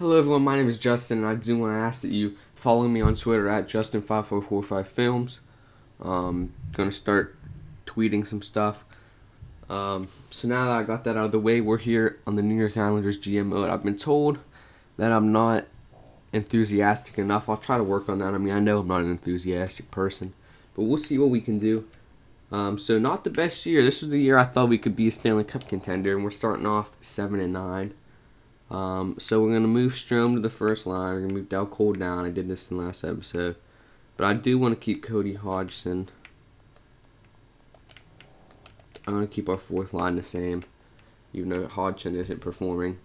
Hello everyone, my name is Justin, and I do want to ask that you follow me on Twitter at Justin5445Films. Gonna start tweeting some stuff. So now that I got that out of the way, we're here on the New York Islanders GM mode. I've been told that I'm not enthusiastic enough. I'll try to work on that. I mean, I know I'm not an enthusiastic person, but we'll see what we can do. So not the best year. This was the year I thought we could be a Stanley Cup contender, and we're starting off 7-9. So we're gonna move Strom to the first line. We're gonna move Del Cole down. I did this in the last episode, but I do want to keep Cody Hodgson. I'm gonna keep our fourth line the same, even though Hodgson isn't performing.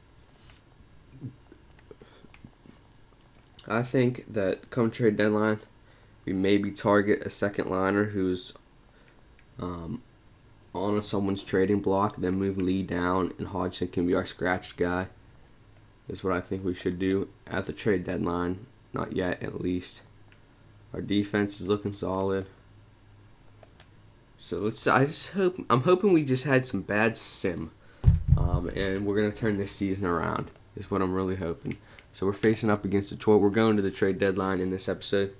I think that come trade deadline, we maybe target a second liner who's on someone's trading block, then move Lee down, and Hodgson can be our scratch guy. Is what I think we should do at the trade deadline. Not yet, at least. Our defense is looking solid. So I'm hoping we just had some bad sim, and we're gonna turn this season around. Is what I'm really hoping. So we're facing up against Detroit. We're going to the trade deadline in this episode.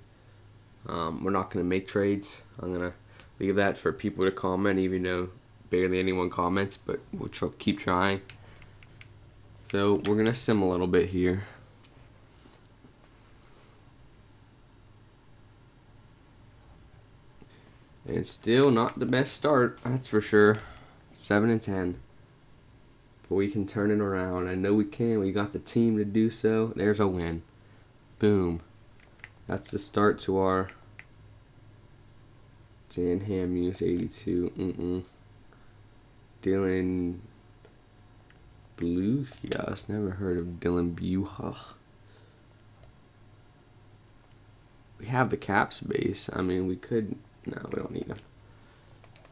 We're not gonna make trades. I'm gonna leave that for people to comment, even though barely anyone comments. But we'll keep trying. So we're going to sim a little bit here. And still not the best start, that's for sure. 7-10. But we can turn it around. I know we can. We got the team to do so. There's a win. Boom. That's the start to our Dan Hamuse 82. Dylan Blue? Yes, never heard of Dylan Buha. We have the cap space. I mean, we could... No, we don't need him.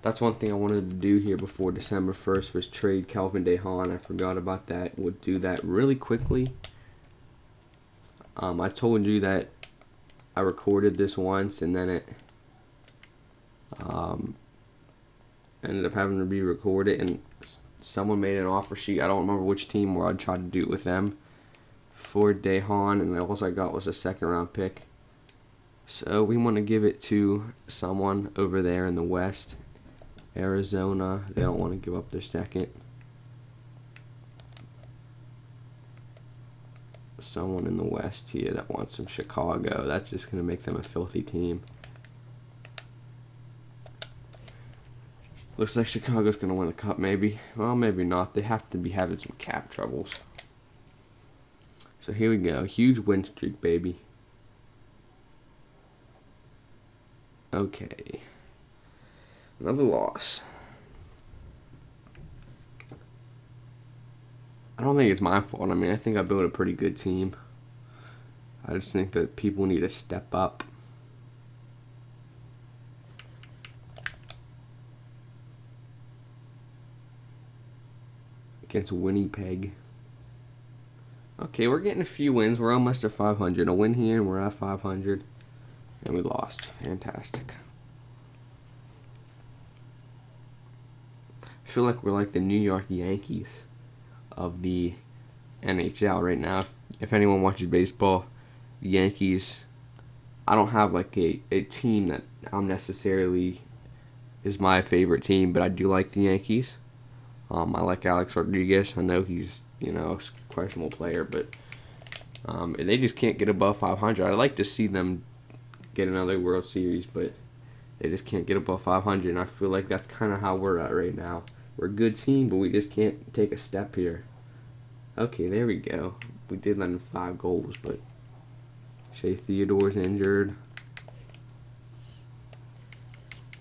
That's one thing I wanted to do here before December 1st was trade Calvin DeHaan. I forgot about that. We'll do that really quickly. I told you that I recorded this once and then it ended up having to re-record it, and someone made an offer sheet. I don't remember which team, where I tried to do it with them for DeHaan, and all I got was a second round pick. So we want to give it to someone over there in the West. Arizona, they don't want to give up their second. Someone in the West here that wants some Chicago. That's just going to make them a filthy team. Looks like Chicago's going to win the cup, maybe. Well, maybe not. They have to be having some cap troubles. So here we go. Huge win streak, baby. Okay. Another loss. I don't think it's my fault. I mean, I think I built a pretty good team. I just think that people need to step up. Against Winnipeg. Okay, we're getting a few wins. We're almost at 500. A win here, and we're at 500. And we lost. Fantastic. I feel like we're like the New York Yankees of the NHL right now. If anyone watches baseball, the Yankees, I don't have like a team that I'm necessarily is my favorite team, but I do like the Yankees. I like Alex Rodriguez. I know he's, a questionable player, but they just can't get above 500. I'd like to see them get another World Series, but they just can't get above 500, and I feel like that's kind of how we're at right now. We're a good team, but we just can't take a step here. Okay, there we go. We did let in 5 goals, but Shea Theodore's injured.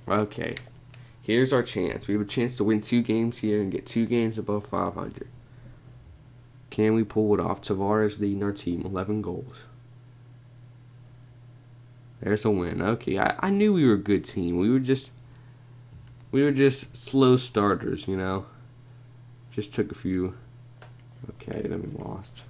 Okay. Here's our chance. We have a chance to win 2 games here and get 2 games above 500. Can we pull it off? Tavares leading our team, 11 goals. There's a win. Okay, I knew we were a good team. We were just slow starters, Just took a few. Okay, then we lost.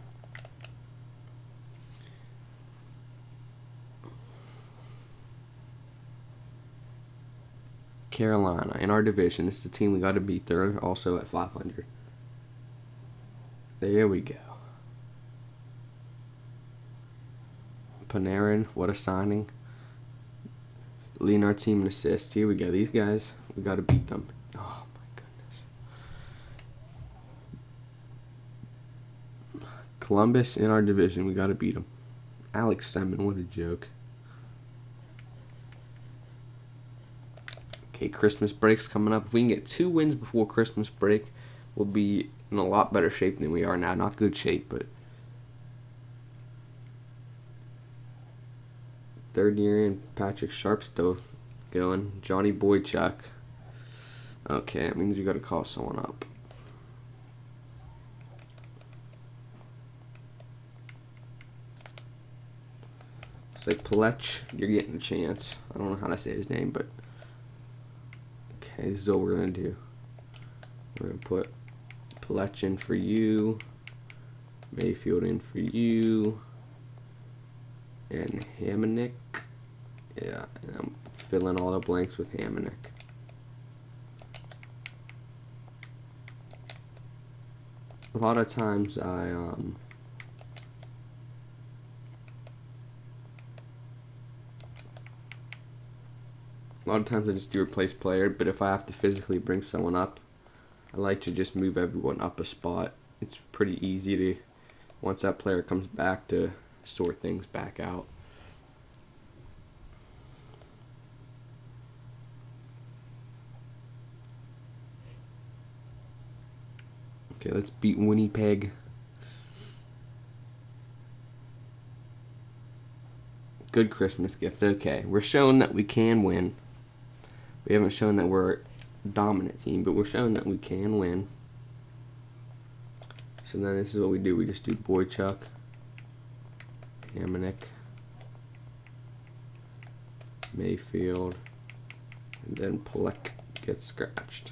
Carolina in our division. This is the team we got to beat. They're also at 500. There we go. Panarin, what a signing. Leading our team in assists. Here we go. These guys, we got to beat them. Oh, my goodness. Columbus in our division. We got to beat them. Alex Semin, what a joke. Okay, Christmas break's coming up. If we can get 2 wins before Christmas break, we'll be in a lot better shape than we are now. Not good shape, but third year in. Patrick Sharp still going. Johnny Boychuk. Okay, that means we got to call someone up. It's like Pelech, you're getting a chance. I don't know how to say his name, but okay, this is what we're going to do. We're going to put Pelech in for you, Mayfield in for you, and Hamonic. Yeah, and I'm filling all the blanks with Hamonic. A lot of times a lot of times I just do replace player, but if I have to physically bring someone up, I like to just move everyone up a spot. It's pretty easy to, once that player comes back, to sort things back out. Okay, let's beat Winnipeg. Good Christmas gift. Okay, we're showing that we can win. We haven't shown that we're a dominant team, but we're showing that we can win. So then this is what we do. We just do Boychuk, Hamonic, Mayfield, and then Pelech gets scratched.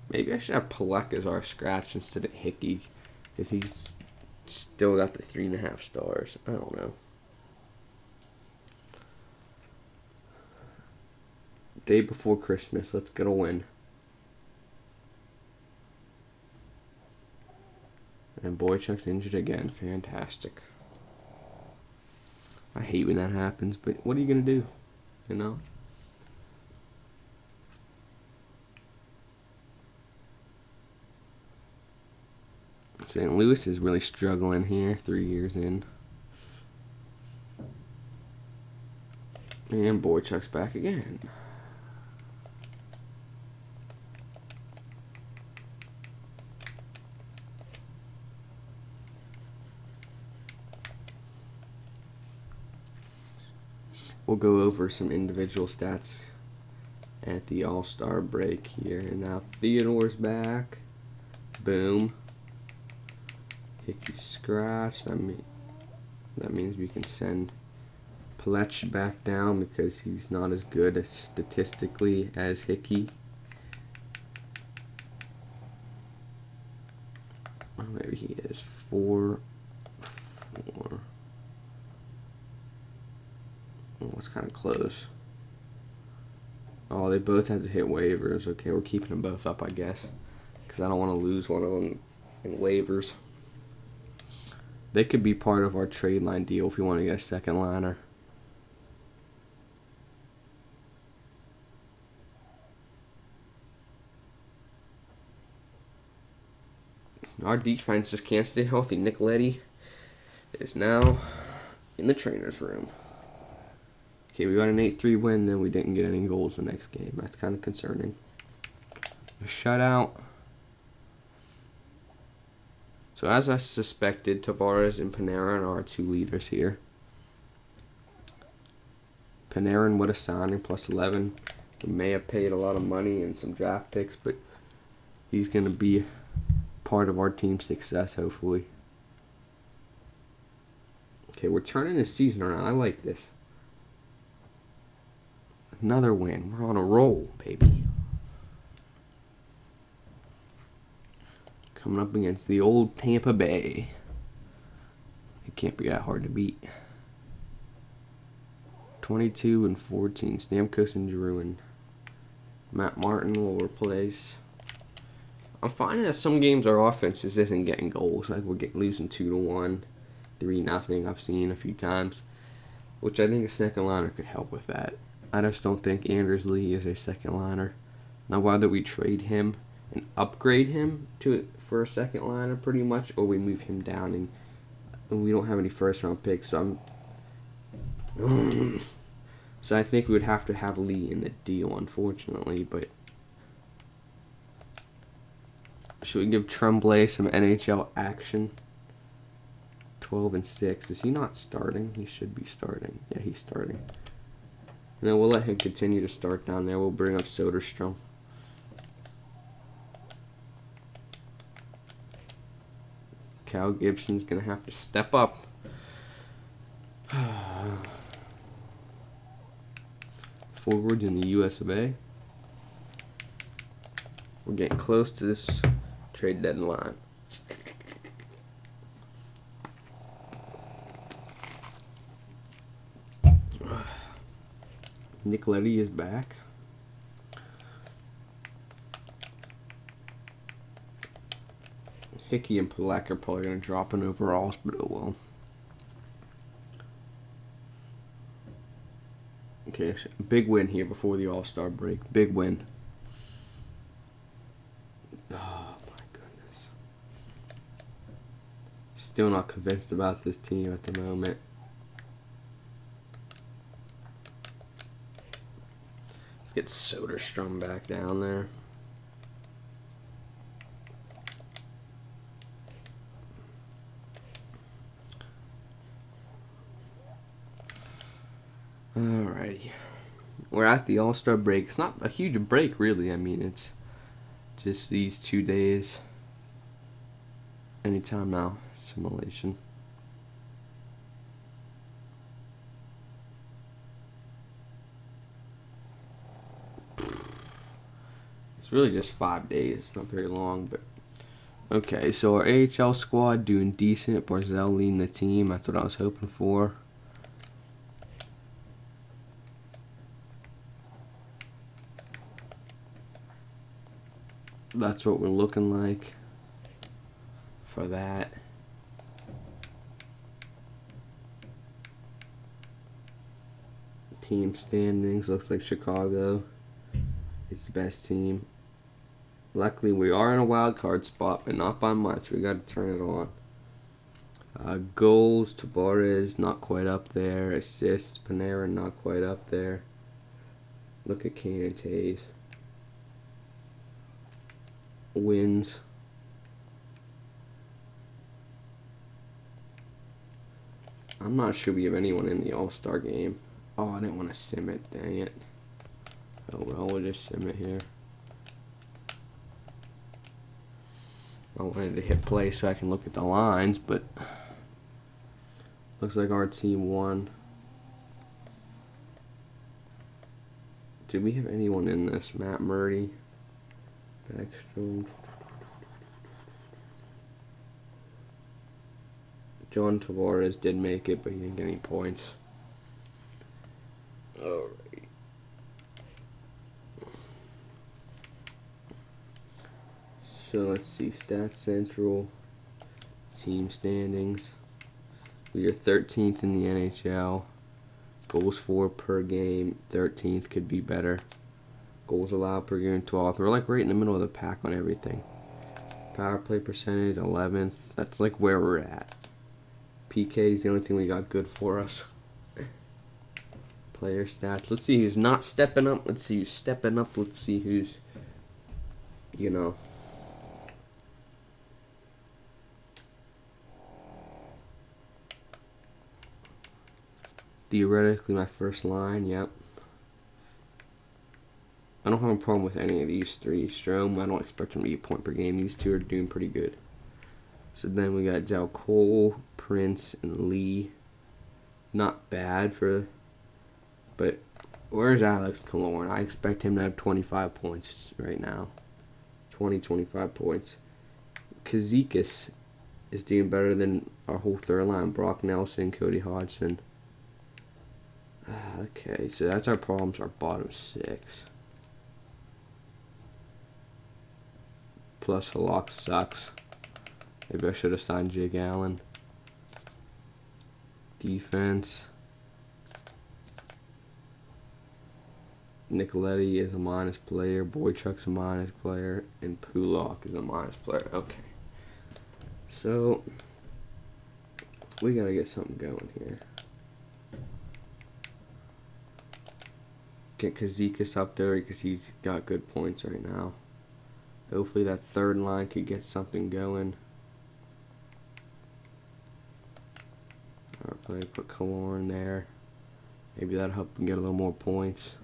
Maybe I should have Pelech as our scratch instead of Hickey, because he's still got the 3.5 stars. I don't know. Day before Christmas. Let's get a win. And Boychuk's injured again. Fantastic. I hate when that happens, but what are you going to do? You know? St. Louis is really struggling here, 3 years in. And Boychuk's back again. We'll go over some individual stats at the All-Star break here. And now Theodore's back. Boom. Hickey scratched. That means we can send Pelech back down because he's not as good as statistically as Hickey. Oh, maybe he is 4. Oh, it's kind of close. Oh, they both had to hit waivers. Okay, we're keeping them both up, I guess, because I don't want to lose one of them in waivers. They could be part of our trade line deal if we want to get a second liner. Our defense just can't stay healthy. Nick Leddy is now in the trainer's room. Okay, we got an 8-3 win, then we didn't get any goals the next game. That's kind of concerning. A shutout. So as I suspected, Tavares and Panarin are our 2 leaders here. Panarin, what a signing, plus 11. We may have paid a lot of money and some draft picks, but he's going to be part of our team's success, hopefully. Okay, we're turning the season around. I like this. Another win. We're on a roll, baby. Coming up against the old Tampa Bay. It can't be that hard to beat. 22-14. Stamkos and Drouin. Matt Martin will replace. I'm finding that some games our offense just isn't getting goals. Like we're losing 2-1. 3-0 I've seen a few times, which I think a second liner could help with that. I just don't think Anders Lee is a second liner. Now, whether we trade him and upgrade him for a second liner pretty much, or we move him down and we don't have any first round picks, so so I think we would have to have Lee in the deal, unfortunately. But should we give Tremblay some NHL action? 12-6. Is he not starting? He should be starting. Yeah, he's starting. And then we'll let him continue to start down there. We'll bring up Soderstrom. Cal Gibson's going to have to step up. Forwards in the US of A. We're getting close to this trade deadline. Nick Leddy is back. Hickey and Polak are probably going to drop in overalls, but oh well. Okay, big win here before the All-Star break. Big win. Oh my goodness. Still not convinced about this team at the moment. Let's get Soderstrom back down there. Alrighty. We're at the All-Star break. It's not a huge break, really. I mean, it's just these 2 days. Anytime now. Simulation. It's really just 5 days. It's not very long, but... Okay, so our AHL squad doing decent. Barzell leading the team. That's what I was hoping for. That's what we're looking like for that. Team standings, looks like Chicago is the best team. Luckily, we are in a wild card spot, but not by much. We got to turn it on. Goals, Tavares, not quite up there. Assists, Panarin, not quite up there. Look at Kane and Taves. Wins. I'm not sure we have anyone in the All-Star game. Oh, I didn't want to sim it. Dang it. Oh well, we'll just sim it here. I wanted to hit play so I can look at the lines, but looks like our team won. Did we have anyone in this? Matt Murray, Backstrom, John Tavares did make it, but he didn't get any points. Alright. So let's see, Stats Central, team standings. We are 13th in the NHL. Goals for per game, 13th, could be better. Goals allowed per game, 12th. We're like right in the middle of the pack on everything. Power play percentage, 11th. That's like where we're at. PK is the only thing we got good for us. Player stats. Let's see who's not stepping up. Let's see who's stepping up. Let's see who's, you know. Theoretically, my first line, yep. I don't have a problem with any of these three. Strome, I don't expect him to get a point per game. These two are doing pretty good. So then we got Del Cole, Prince, and Lee. Not bad for... But where's Alex Killorn? I expect him to have 25 points right now. 25 points. Kazikis is doing better than our whole third line. Brock Nelson, Cody Hodgson. Okay, so that's our problems, our bottom six. Plus Halak sucks. Maybe I should have signed Jake Allen. Defense. Nicoletti is a minus player. Boychuk's a minus player. And Pulak is a minus player. Okay. So, we got to get something going here. Get Kazikas up there because he's got good points right now. Hopefully that third line could get something going. Alright, put Killorn there. Maybe that'll help him get a little more points.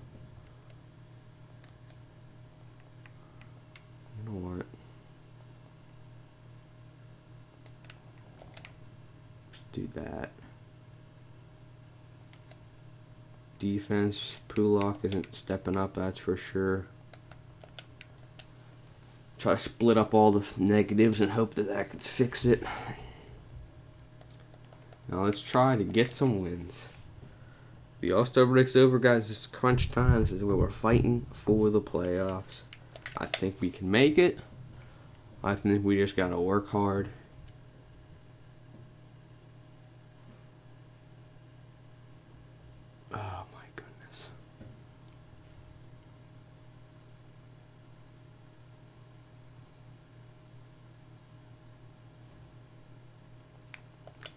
You know what? Let's do that. Defense, Pulak isn't stepping up, that's for sure. Try to split up all the negatives and hope that that could fix it. Now let's try to get some wins. The All-Star break's over, guys. This is crunch time. This is where we're fighting for the playoffs. I think we can make it. I think we just gotta work hard. Oh my goodness.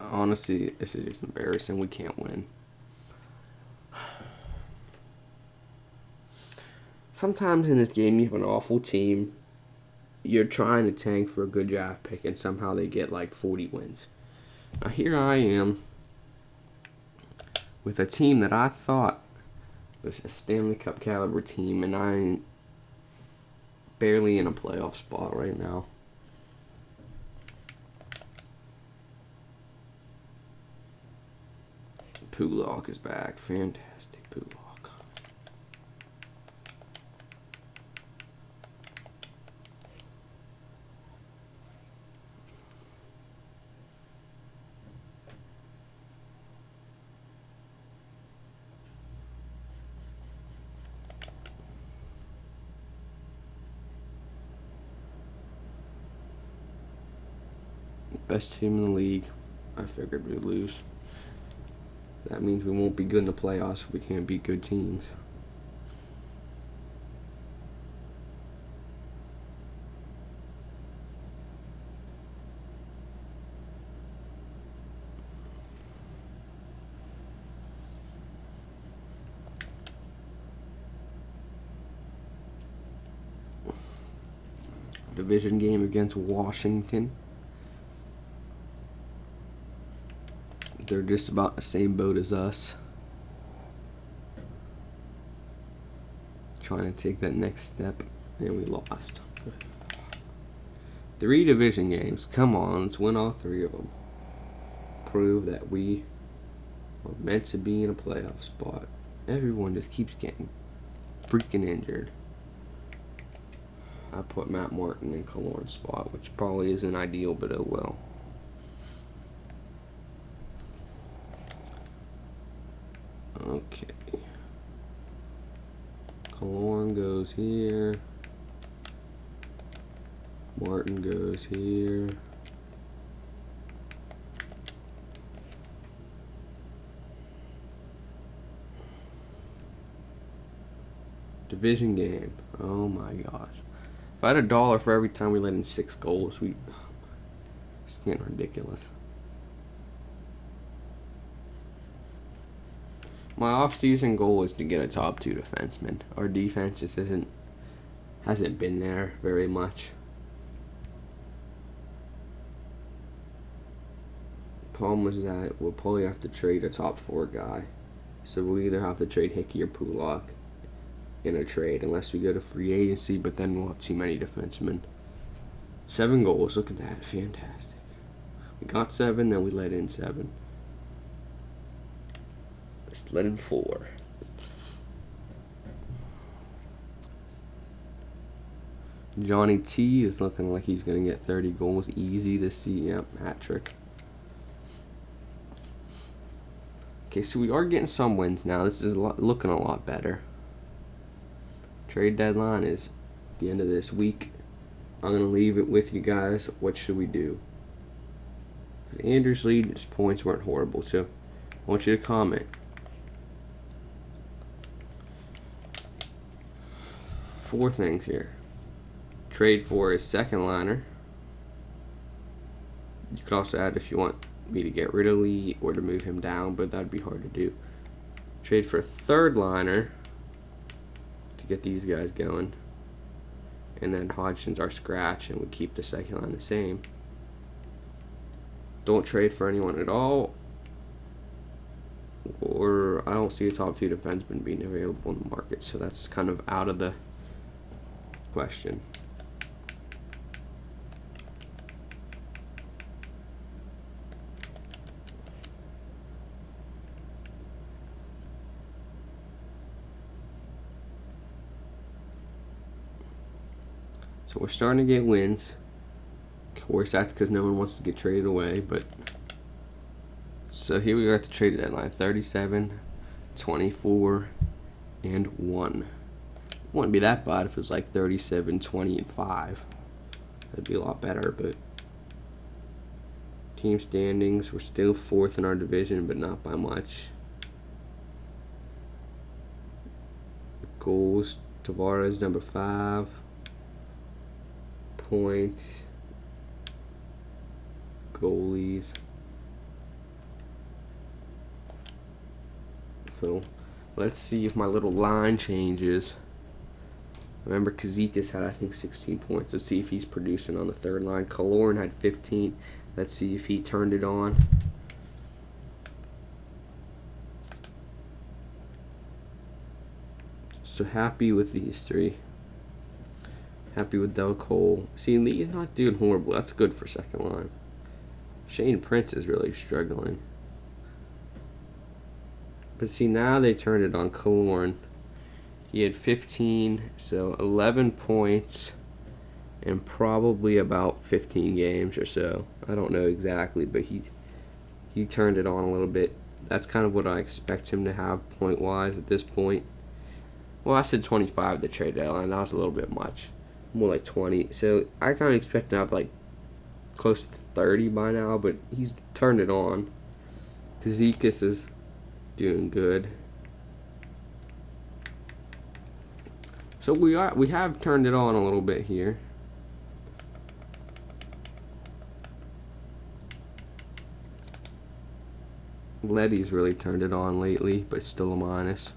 Honestly, this is just embarrassing. We can't win. Sometimes in this game, you have an awful team. You're trying to tank for a good draft pick, and somehow they get like 40 wins. Now here I am with a team that I thought was a Stanley Cup caliber team, and I'm barely in a playoff spot right now. Pulak is back. Fantastic, Pulak. Best team in the league. I figured we'd lose. That means we won't be good in the playoffs if we can't beat good teams. Division game against Washington. They're just about the same boat as us. Trying to take that next step, and we lost. 3 division games. Come on, let's win all 3 of them. Prove that we are meant to be in a playoff spot. Everyone just keeps getting freaking injured. I put Matt Martin in Killorn's spot, which probably isn't ideal, but oh well. Okay. Killorn goes here. Martin goes here. Division game. Oh my gosh. If I had $1 for every time we let in 6 goals, it's getting ridiculous. My off-season goal is to get a top 2 defenseman. Our defense just hasn't been there very much. Problem is that we'll probably have to trade a top 4 guy. So we'll either have to trade Hickey or Pulak in a trade unless we go to free agency, but then we'll have too many defensemen. 7 goals, look at that, fantastic. We got 7, then we let in 7. Let in 4. Johnny T is looking like he's going to get 30 goals easy this season. Yep, hat trick. Okay, so we are getting some wins now. This is looking a lot better. Trade deadline is the end of this week. I'm going to leave it with you guys. What should we do? Because Andrews' lead, his points weren't horrible, so I want you to comment. 4 things here. Trade for his second liner. You could also add if you want me to get rid of Lee or to move him down, but that'd be hard to do. Trade for a third liner to get these guys going. And then Hodgson's our scratch, and we keep the second line the same. Don't trade for anyone at all, or I don't see a top 2 defenseman being available in the market, so that's kind of out of the question. So we're starting to get wins. Of course, that's because no one wants to get traded away. But so here we are at the trade deadline: 37, 24, and 1. Wouldn't be that bad if it was like 37, 20, and 5. That'd be a lot better. But team standings, we're still 4th in our division, but not by much. Goals: Tavares number 5. Points, goalies. So let's see if my little line changes. Remember, Kazikas had, I think, 16 points. Let's see if he's producing on the third line. Kaloran had 15. Let's see if he turned it on. So happy with these 3. Happy with Del Cole. See, Lee's not doing horrible. That's good for second line. Shane Prince is really struggling. But see, now they turned it on Kaloran. He had 15, so 11 points in probably about 15 games or so. I don't know exactly, but he turned it on a little bit. That's kind of what I expect him to have point-wise at this point. Well, I said 25 the trade deadline. That was a little bit much. More like 20. So I kind of expect to have like close to 30 by now, but he's turned it on. Kazikas is doing good. So we have turned it on a little bit here. Letty's really turned it on lately, but still a minus.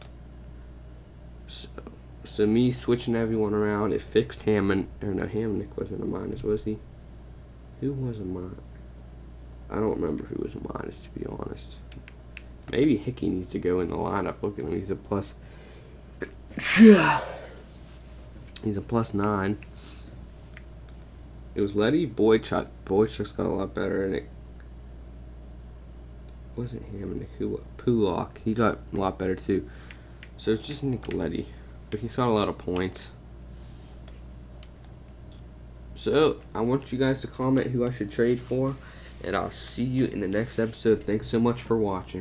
So me switching everyone around, it fixed Hammond. Or no, Hamonic wasn't a minus, was he? Who was a minus? I don't remember who was a minus, to be honest. Maybe Hickey needs to go in the lineup. Look at him, he's a plus. He's a +9. It was Letty, Boychuk. Boychuk's got a lot better in it. Wasn't Hamonic? Who? Pulak. He got a lot better too. So it's just Nicoletti, but he's got a lot of points. So I want you guys to comment who I should trade for, and I'll see you in the next episode. Thanks so much for watching.